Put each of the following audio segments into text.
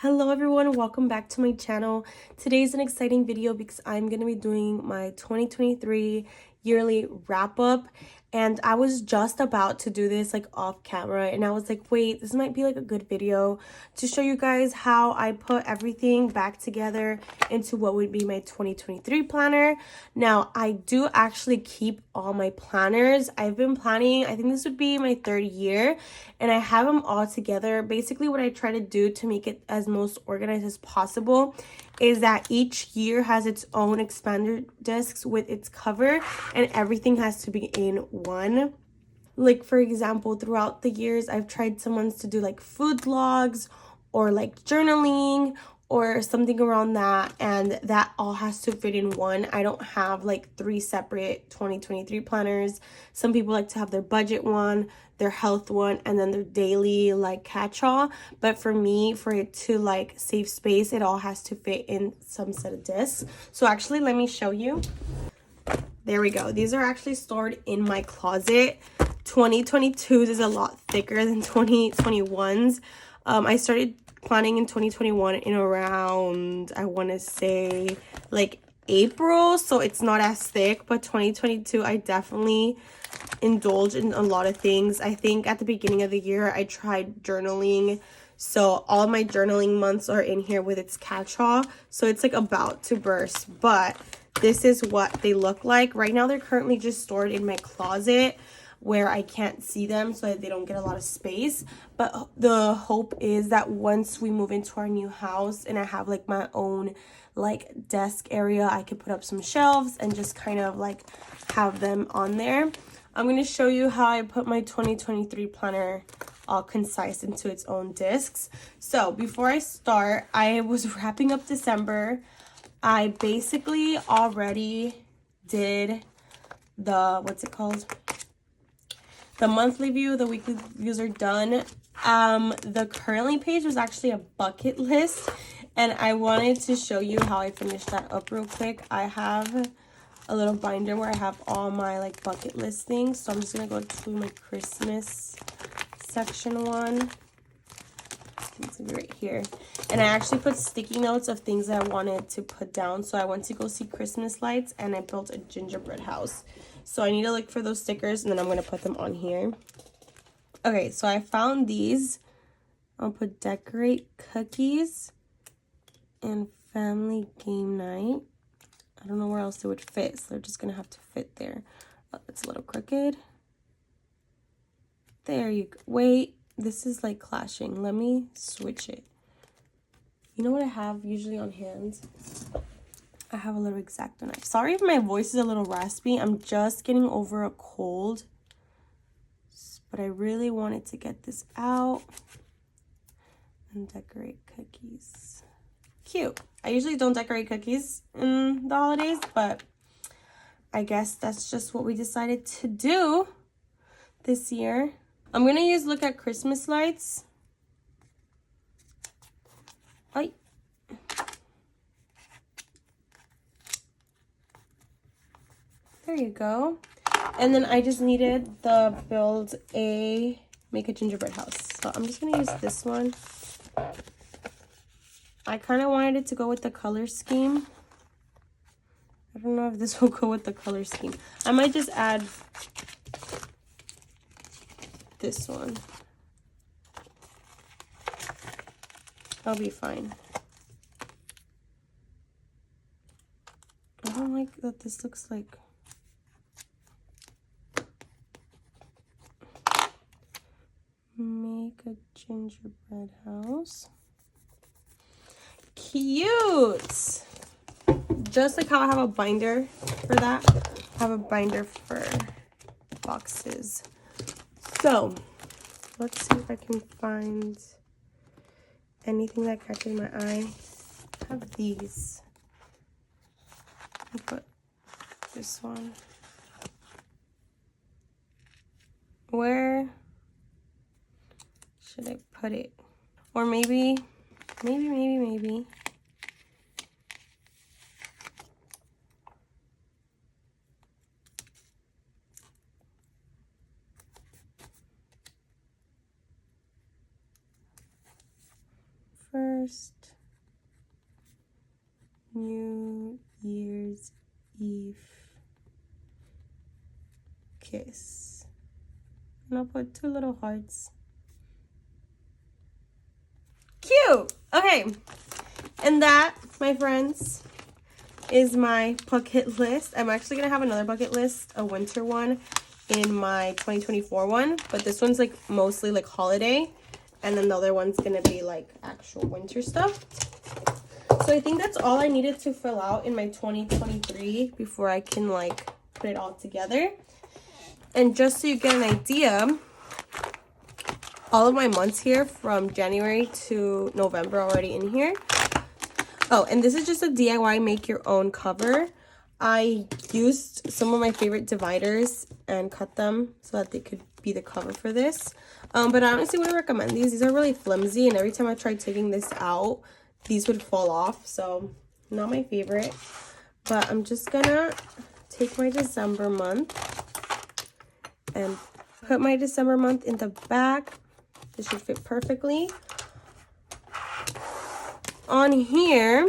Hello everyone, welcome back to my channel. Today's an exciting video because I'm going to be doing my 2023 yearly wrap up, and I was just about to do this like off camera and I was like, wait, this might be like a good video to show you guys how I put everything back together into what would be my 2023 planner. Now, I do actually keep all my planners. I've been planning, I think this would be my third year, and I have them all together. Basically, what I try to do to make it as most organized as possible is that each year has its own expander discs with its cover, and everything has to be in one. Like, for example, throughout the years, I've tried some ones to do like food logs or like journaling or something around that, and that all has to fit in one. I don't have like three separate 2023 planners. Some people like to have their budget one, their health one, and then their daily like catch-all. But for me, for it to like save space, it all has to fit in some set of discs. So actually, let me show you. There we go. These are actually stored in my closet. 2022s is a lot thicker than 2021s. I started planning in 2021 in around, I want to say like April, so it's not as thick, but 2022 I definitely indulge in a lot of things. I think at the beginning of the year I tried journaling, so all my journaling months are in here with its catch-all, so it's like about to burst. But this is what they look like right now. They're currently just stored in my closet where I can't see them, so that they don't get a lot of space. But the hope is that once we move into our new house and I have like my own like desk area, I could put up some shelves and just kind of like have them on there. I'm going to show you how I put my 2023 planner all concise into its own discs. So before I start, I was wrapping up December. I basically already did the, what's it called? The monthly view, the weekly views are done. The currently page was actually a bucket list, and I wanted to show you how I finished that up real quick. I have a little binder where I have all my like bucket list things. So I'm just gonna go to my Christmas section one. It's gonna be right here. And I actually put sticky notes of things that I wanted to put down. So I went to go see Christmas lights and I built a gingerbread house. So I need to look for those stickers and then I'm gonna put them on here. Okay, so I found these. I'll put decorate cookies and family game night. I don't know where else they would fit, so they're just gonna have to fit there. Oh, it's a little crooked. There you go. Wait, this is like clashing. Let me switch it. You know what I have usually on hand? I have a little X-Acto knife. Sorry if my voice is a little raspy. I'm just getting over a cold, but I really wanted to get this out and decorate cookies. Cute. I usually don't decorate cookies in the holidays, but I guess that's just what we decided to do this year. I'm gonna use Look at Christmas lights. Ay. There you go. And then I just needed the make a gingerbread house. So I'm just gonna use this one. I kind of wanted it to go with the color scheme. I don't know if this will go with the color scheme. I might just add this one. I'll be fine. I don't like that this looks like... Make a gingerbread house. Cute! Just like how I have a binder for that, I have a binder for boxes. So, let's see if I can find anything that catches my eye. I have these. I'll put this one. Where should I put it? Or maybe. first New Year's Eve kiss. And I'll put 2 little hearts. Cute! Okay. And that, my friends, is my bucket list. I'm actually going to have another bucket list, a winter one, in my 2024 one. But this one's like mostly like holiday. And then the other one's going to be like actual winter stuff. So I think that's all I needed to fill out in my 2023 before I can like put it all together. And just so you get an idea, all of my months here from January to November are already in here. Oh, and this is just a DIY make your own cover. I used some of my favorite dividers and cut them so that they could be the cover for this. But I honestly wouldn't recommend these. These are really flimsy, and every time I tried taking this out, these would fall off. So not my favorite. But I'm just gonna take my December month and put my December month in the back. This should fit perfectly. On here,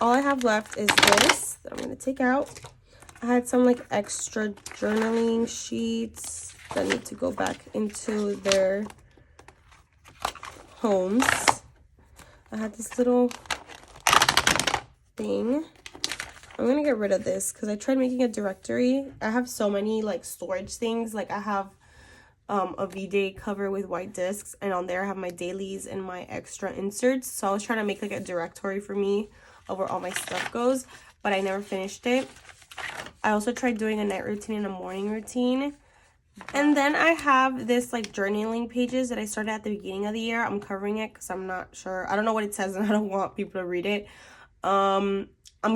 all I have left is this that I'm going to take out. I had some like extra journaling sheets that need to go back into their homes. I had this little thing. I'm going to get rid of this because I tried making a directory. I have so many like storage things. Like I have a V-Day cover with white discs, and on there I have my dailies and my extra inserts. So I was trying to make like a directory for me of where all my stuff goes, but I never finished it. I also tried doing a night routine and a morning routine. And then I have this like journaling pages that I started at the beginning of the year. I'm covering it because I'm not sure. I don't know what it says and I don't want people to read it. I'm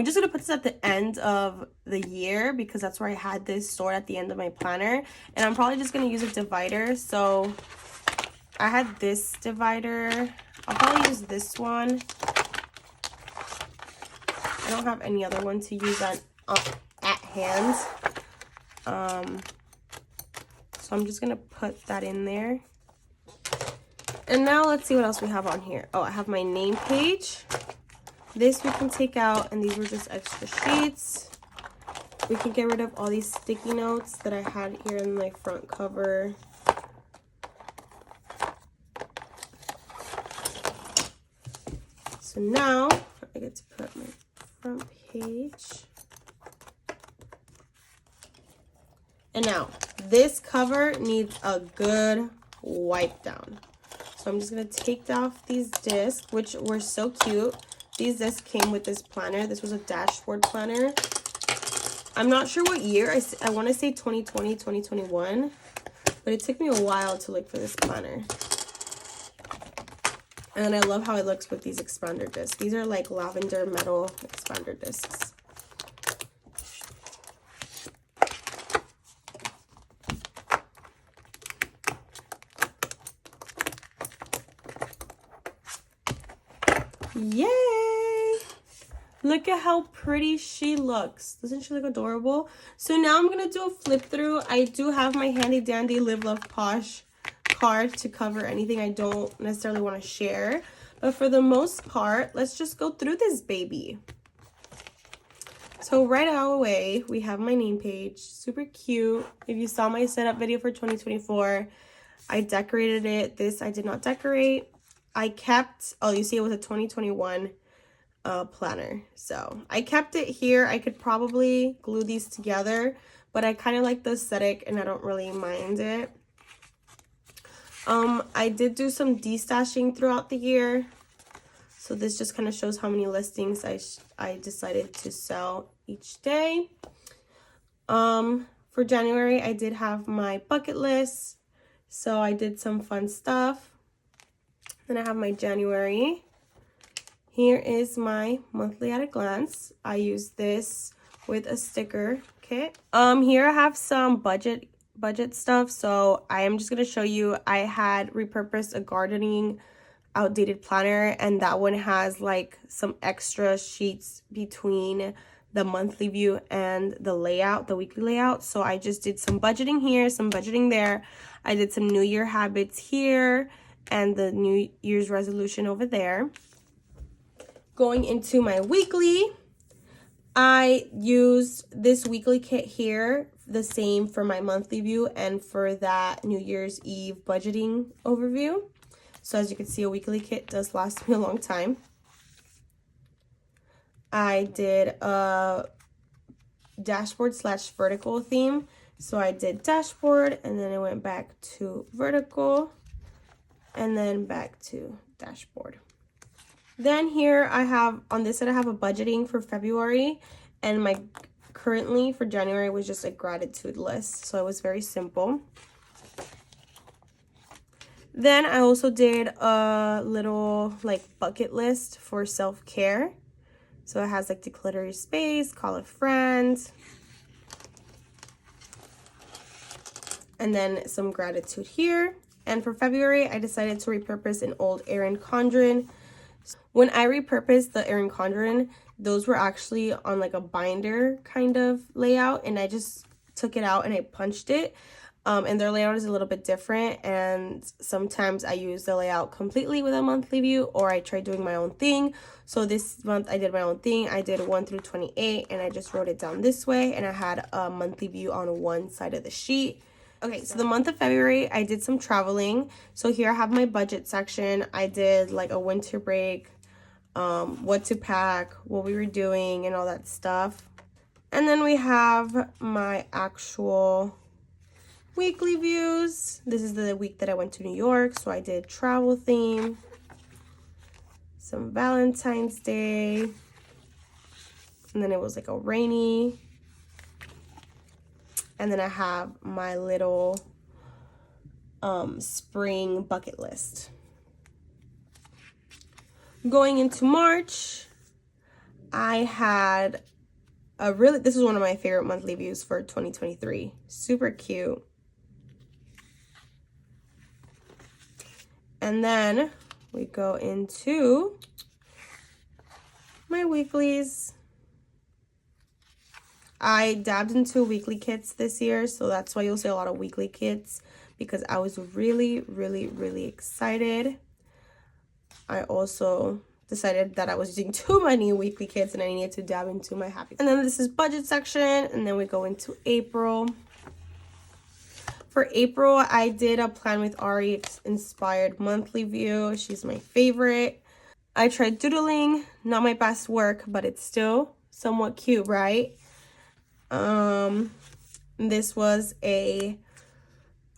just going to put this at the end of the year because that's where I had this stored at the end of my planner. And I'm probably just going to use a divider. So I had this divider. I'll probably use this one. I don't have any other one to use at hand. So I'm just going to put that in there. And now let's see what else we have on here. Oh, I have my name page. This we can take out, and these were just extra sheets. We can get rid of all these sticky notes that I had here in my front cover. So now I get to put my front page. And now this cover needs a good wipe down. So I'm just going to take off these discs, which were so cute. These discs came with this planner. This was a dashboard planner. I'm not sure what year. I want to say 2020, 2021. But it took me a while to look for this planner. And I love how it looks with these expander discs. These are like lavender metal expander discs. Yay! Look at how pretty she looks. Doesn't she look adorable? So now I'm going to do a flip through. I do have my handy dandy Live Love Posh card to cover anything I don't necessarily want to share. But for the most part, let's just go through this baby. So right away, we have my name page. Super cute. If you saw my setup video for 2024, I decorated it. This I did not decorate. I kept, oh, you see it was a 2021 planner. So I kept it here. I could probably glue these together, but I kind of like the aesthetic and I don't really mind it. I did do some destashing throughout the year. So this just kind of shows how many listings I decided to sell each day. For January, I did have my bucket list. So I did some fun stuff. Then I have my January. Here is my monthly at a glance. I use this with a sticker kit. Here I have some budget stuff. So I am just going to show you, I had repurposed a gardening outdated planner, and that one has like some extra sheets between the monthly view and the layout, the weekly layout. So I just did some budgeting here, some budgeting there. I did some New Year habits here. and the New Year's resolution over there. Going into my weekly, I used this weekly kit here, the same for my monthly view and for that New Year's Eve budgeting overview. So as you can see, a weekly kit does last me a long time. I did a dashboard / vertical theme. So I did dashboard, and then I went back to vertical, and then back to dashboard. Then here I have, on this side I have a budgeting for February, and my currently for January was just a gratitude list. So it was very simple. Then I also did a little like bucket list for self-care. So it has like declutter your space, call a friend, and then some gratitude here. And for February, I decided to repurpose an old Erin Condren. When I repurposed the Erin Condren, those were actually on like a binder kind of layout, and I just took it out and I punched it. And their layout is a little bit different, and sometimes I use the layout completely with a monthly view, or I try doing my own thing. So this month I did my own thing. I did 1 through 28, and I just wrote it down this way, and I had a monthly view on one side of the sheet. Okay, so the month of February, I did some traveling. So here I have my budget section. I did like a winter break, what to pack, what we were doing, and all that stuff. And then we have my actual weekly views. This is the week that I went to New York, so I did travel theme, some Valentine's Day, and then it was like a rainy. And then I have my little spring bucket list. Going into March, I had this is one of my favorite monthly views for 2023. Super cute. And then we go into my weeklies. I dabbed into weekly kits this year, so that's why you'll see a lot of weekly kits, because I was really, really, really excited. I also decided that I was using too many weekly kits and I needed to dab into my happy. And then this is budget section, and then we go into April. For April, I did a Plan with Ari inspired monthly view. She's my favorite. I tried doodling, not my best work, but it's still somewhat cute, right? This was a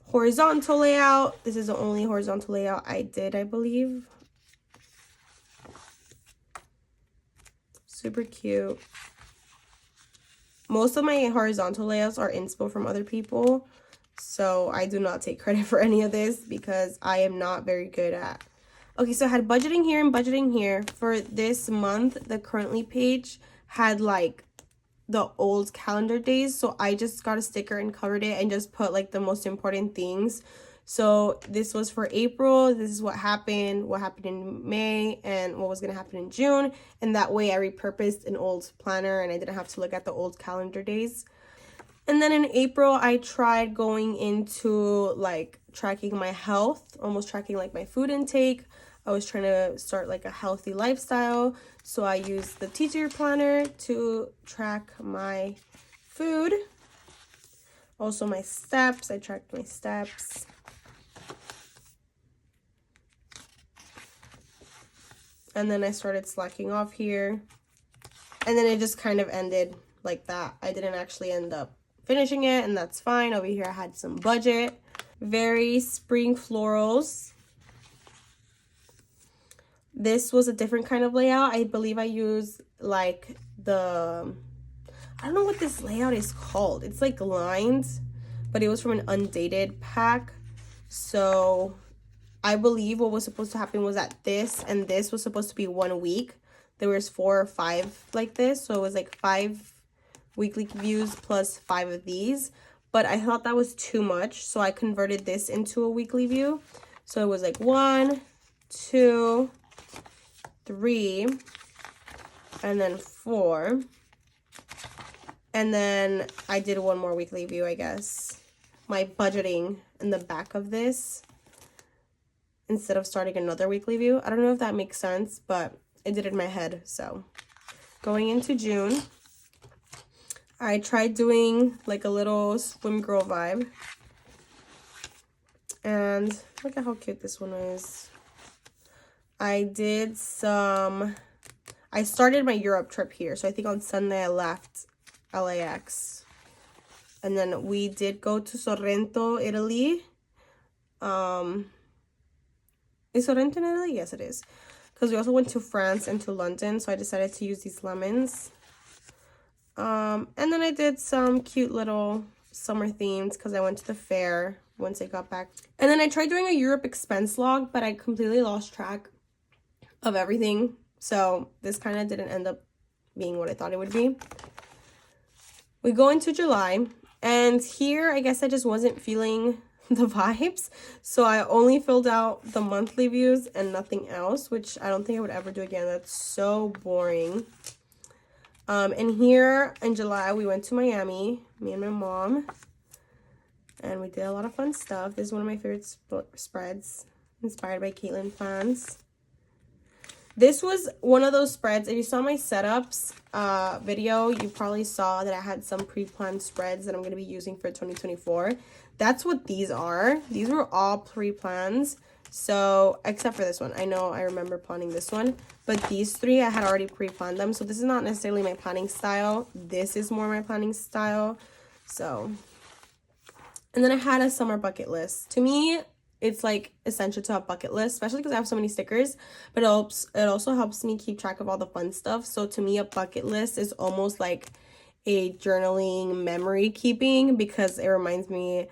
horizontal layout. This is the only horizontal layout I did, I believe. Super cute. Most of my horizontal layouts are inspo from other people, so I do not take credit for any of this because I am not very good at. Okay, so I had budgeting here and budgeting here. For this month, the currently page had like the old calendar days, so I just got a sticker and covered it and just put like the most important things. So this was for April. This is what happened in May, and what was going to happen in June. And that way I repurposed an old planner and I didn't have to look at the old calendar days. And then in April, I tried going into like tracking my health, almost tracking like my food intake. I was trying to start like a healthy lifestyle. So I used the teacher planner to track my food. Also my steps, I tracked my steps. And then I started slacking off here. And then it just kind of ended like that. I didn't actually end up finishing it, and that's fine. Over here I had some budget. Very spring florals. This was a different kind of layout. I believe I used like I don't know what this layout is called. It's like lines, but it was from an undated pack. So I believe what was supposed to happen was that this and this was supposed to be 1 week. There was 4 or 5 like this, so it was like 5 weekly views plus 5 of these. But I thought that was too much, so I converted this into a weekly view. So it was like 1, 2, 3, and then 4. And then I did one more weekly view, I guess. My budgeting in the back of this. instead of starting another weekly view. I don't know if that makes sense, but it did in my head. So going into June, I tried doing like a little swim girl vibe. And look at how cute this one is. I started my Europe trip here. So I think on Sunday I left LAX. And then we did go to Sorrento, Italy. Is Sorrento in Italy? Yes, it is. Because we also went to France and to London. So I decided to use these lemons. And then I did some cute little summer themes because I went to the fair once I got back. And then I tried doing a Europe expense log, but I completely lost track of everything. So this kind of didn't end up being what I thought it would be. We go into July, and here I guess I just wasn't feeling the vibes. So I only filled out the monthly views and nothing else, which I don't think I would ever do again. That's so boring. And here in July, we went to Miami, me and my mom, and we did a lot of fun stuff. This is one of my favorite spreads, inspired by Caitlin Plans. This was one of those spreads. If you saw my setups video, you probably saw that I had some pre-planned spreads that I'm going to be using for 2024. That's what these are. These were all pre-plans. So, except for this one. I know I remember planning this one. But these three, I had already pre-planned them. So, this is not necessarily my planning style. This is more my planning style. So, and then I had a summer bucket list. To me, it's like essential to have a bucket list, especially because I have so many stickers. But it also helps me keep track of all the fun stuff. So, to me, a bucket list is almost like a journaling memory keeping, because it reminds me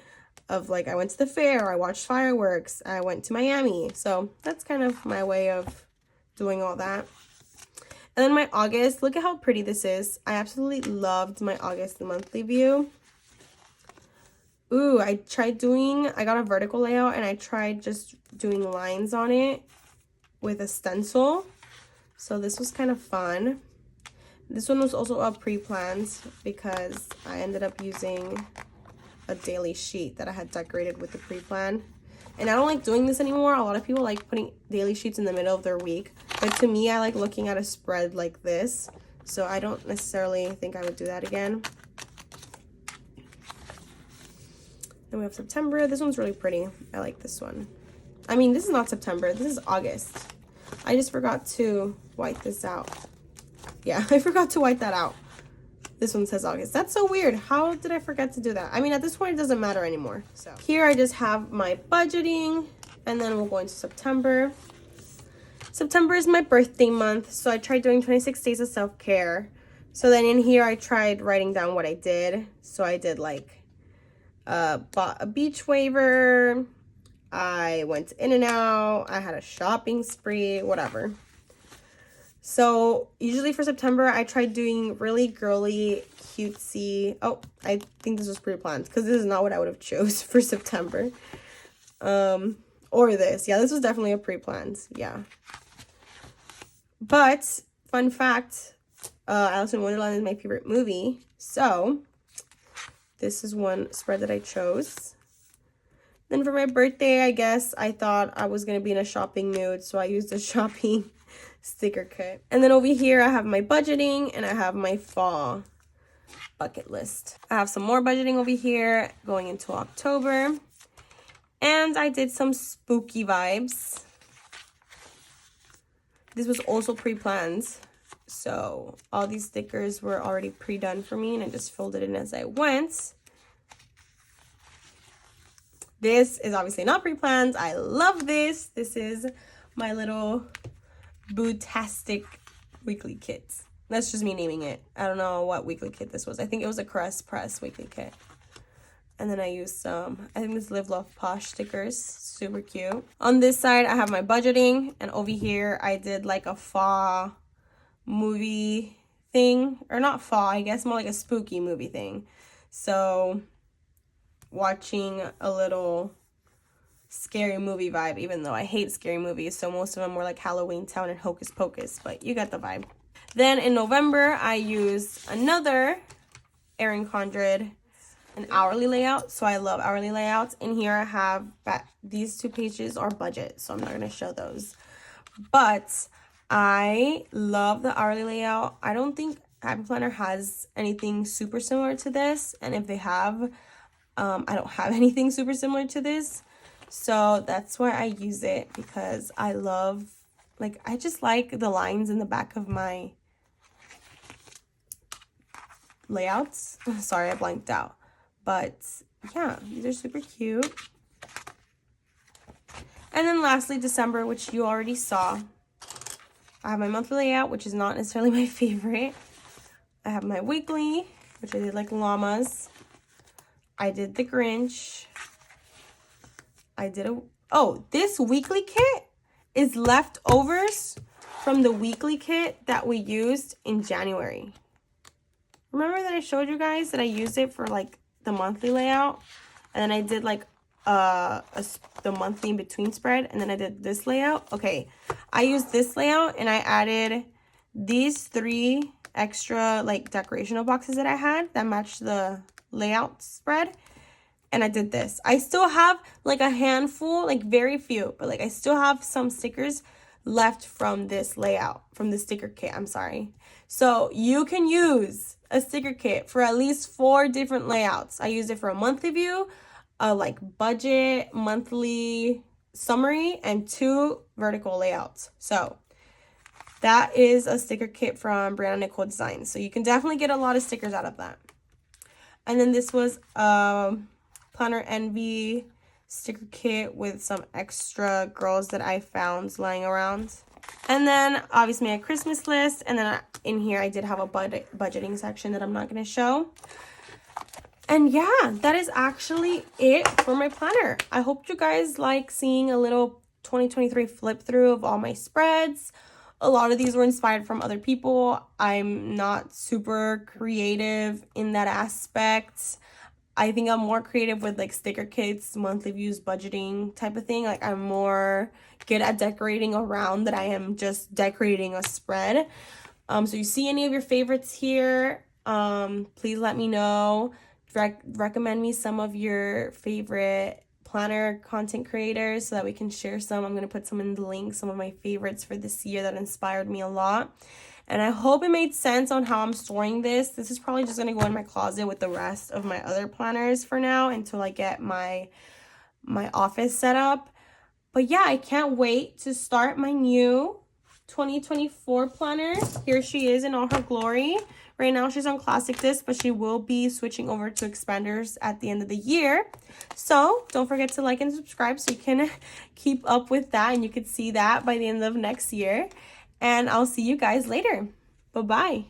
of like I went to the fair, I watched fireworks, I went to Miami. So that's kind of my way of doing all that. And then my August, look at how pretty this is. I absolutely loved my August monthly view. Ooh, I got a vertical layout and I tried just doing lines on it with a stencil. So this was kind of fun. This one was also a pre-planned because I ended up using a daily sheet that I had decorated with the pre-plan. And I don't like doing this anymore. A lot of people like putting daily sheets in the middle of their week. But to me, I like looking at a spread like this. So I don't necessarily think I would do that again. Then we have September. This one's really pretty. I like this one. I mean, this is not September. This is August. I just forgot to white this out. Yeah, I forgot to white that out. This one says August. That's so weird. How did I forget to do that? I mean, at this point, it doesn't matter anymore. So here I just have my budgeting, and then we'll go into September. September is my birthday month, so I tried doing 26 days of self-care. So then in here, I tried writing down what I did. So I did like, bought a beach waiver. I went in and out. I had a shopping spree, whatever. So usually for September, I tried doing really girly, cutesy. Oh, I think this was pre-planned because this is not what I would have chose for September. Or this. Yeah, this was definitely a pre-planned. Yeah. But fun fact, Alice in Wonderland is my favorite movie. So this is one spread that I chose. Then for my birthday, I guess I thought I was going to be in a shopping mood. So I used a shopping sticker kit. And then over here I have my budgeting and I have my fall bucket list. I have some more budgeting over here going into October. And I did some spooky vibes. This was also pre-planned. So all these stickers were already pre-done for me and I just filled it in as I went. This is obviously not pre-planned. I love this. This is my little Bootastic weekly kit. That's just me naming it. I don't know what weekly kit this was. I think it was a Crest Press weekly kit. And then I used some, I think this Live Love Posh stickers. Super cute. On this side, I have my budgeting. And over here, I did like a fall movie thing. Or not fall, I guess more like a spooky movie thing. So, watching a little scary movie vibe, even though I hate scary movies, so most of them were like Halloween Town and Hocus Pocus, but you got the vibe. Then in November I used another Erin Condren an hourly layout, so I love hourly layouts. And here I have these 2 pages are budget, so I'm not going to show those. But I love the hourly layout. I don't think Happy Planner has anything super similar to this, and if they have, I don't have anything super similar to this, so that's why I use it, because I love, like, I just like the lines in the back of my layouts. Sorry, I blanked out. But yeah, these are super cute. And then lastly, December, which you already saw. I have my monthly layout, which is not necessarily my favorite. I have my weekly, which I did like llamas. I did the Grinch. I did this weekly kit is leftovers from the weekly kit that we used in January. Remember that I showed you guys that I used it for like the monthly layout, and then I did like the monthly in between spread, and then I did this layout. Okay, I used this layout and I added these 3 extra like decorational boxes that I had that matched the layout spread, and I did this. I still have like a handful, like very few, but like I still have some stickers left from this layout, from the sticker kit, I'm sorry. So you can use a sticker kit for at least 4 different layouts. I used it for a monthly view, a like budget, monthly, summary, and 2 vertical layouts. So that is a sticker kit from Brianna Nicole Designs. So you can definitely get a lot of stickers out of that. And then this was Planner Envy sticker kit with some extra girls that I found lying around. And then obviously a Christmas list, and then in here I did have a budgeting section that I'm not going to show. And yeah, that is actually it for my planner. I hope you guys like seeing a little 2023 flip through of all my spreads. A lot of these were inspired from other people. I'm not super creative in that aspect. I think I'm more creative with like sticker kits, monthly views, budgeting type of thing. Like I'm more good at decorating around than I am just decorating a spread. So you see any of your favorites here, please let me know. Recommend me some of your favorite planner content creators so that we can share some. I'm going to put some in the link, some of my favorites for this year that inspired me a lot. And I hope it made sense on how I'm storing this. This is probably just going to go in my closet with the rest of my other planners for now until I get my office set up. But yeah, I can't wait to start my new 2024 planner. Here she is in all her glory. Right now she's on classic disc, but she will be switching over to expanders at the end of the year. So don't forget to like and subscribe so you can keep up with that, and you can see that by the end of next year. And I'll see you guys later. Bye-bye.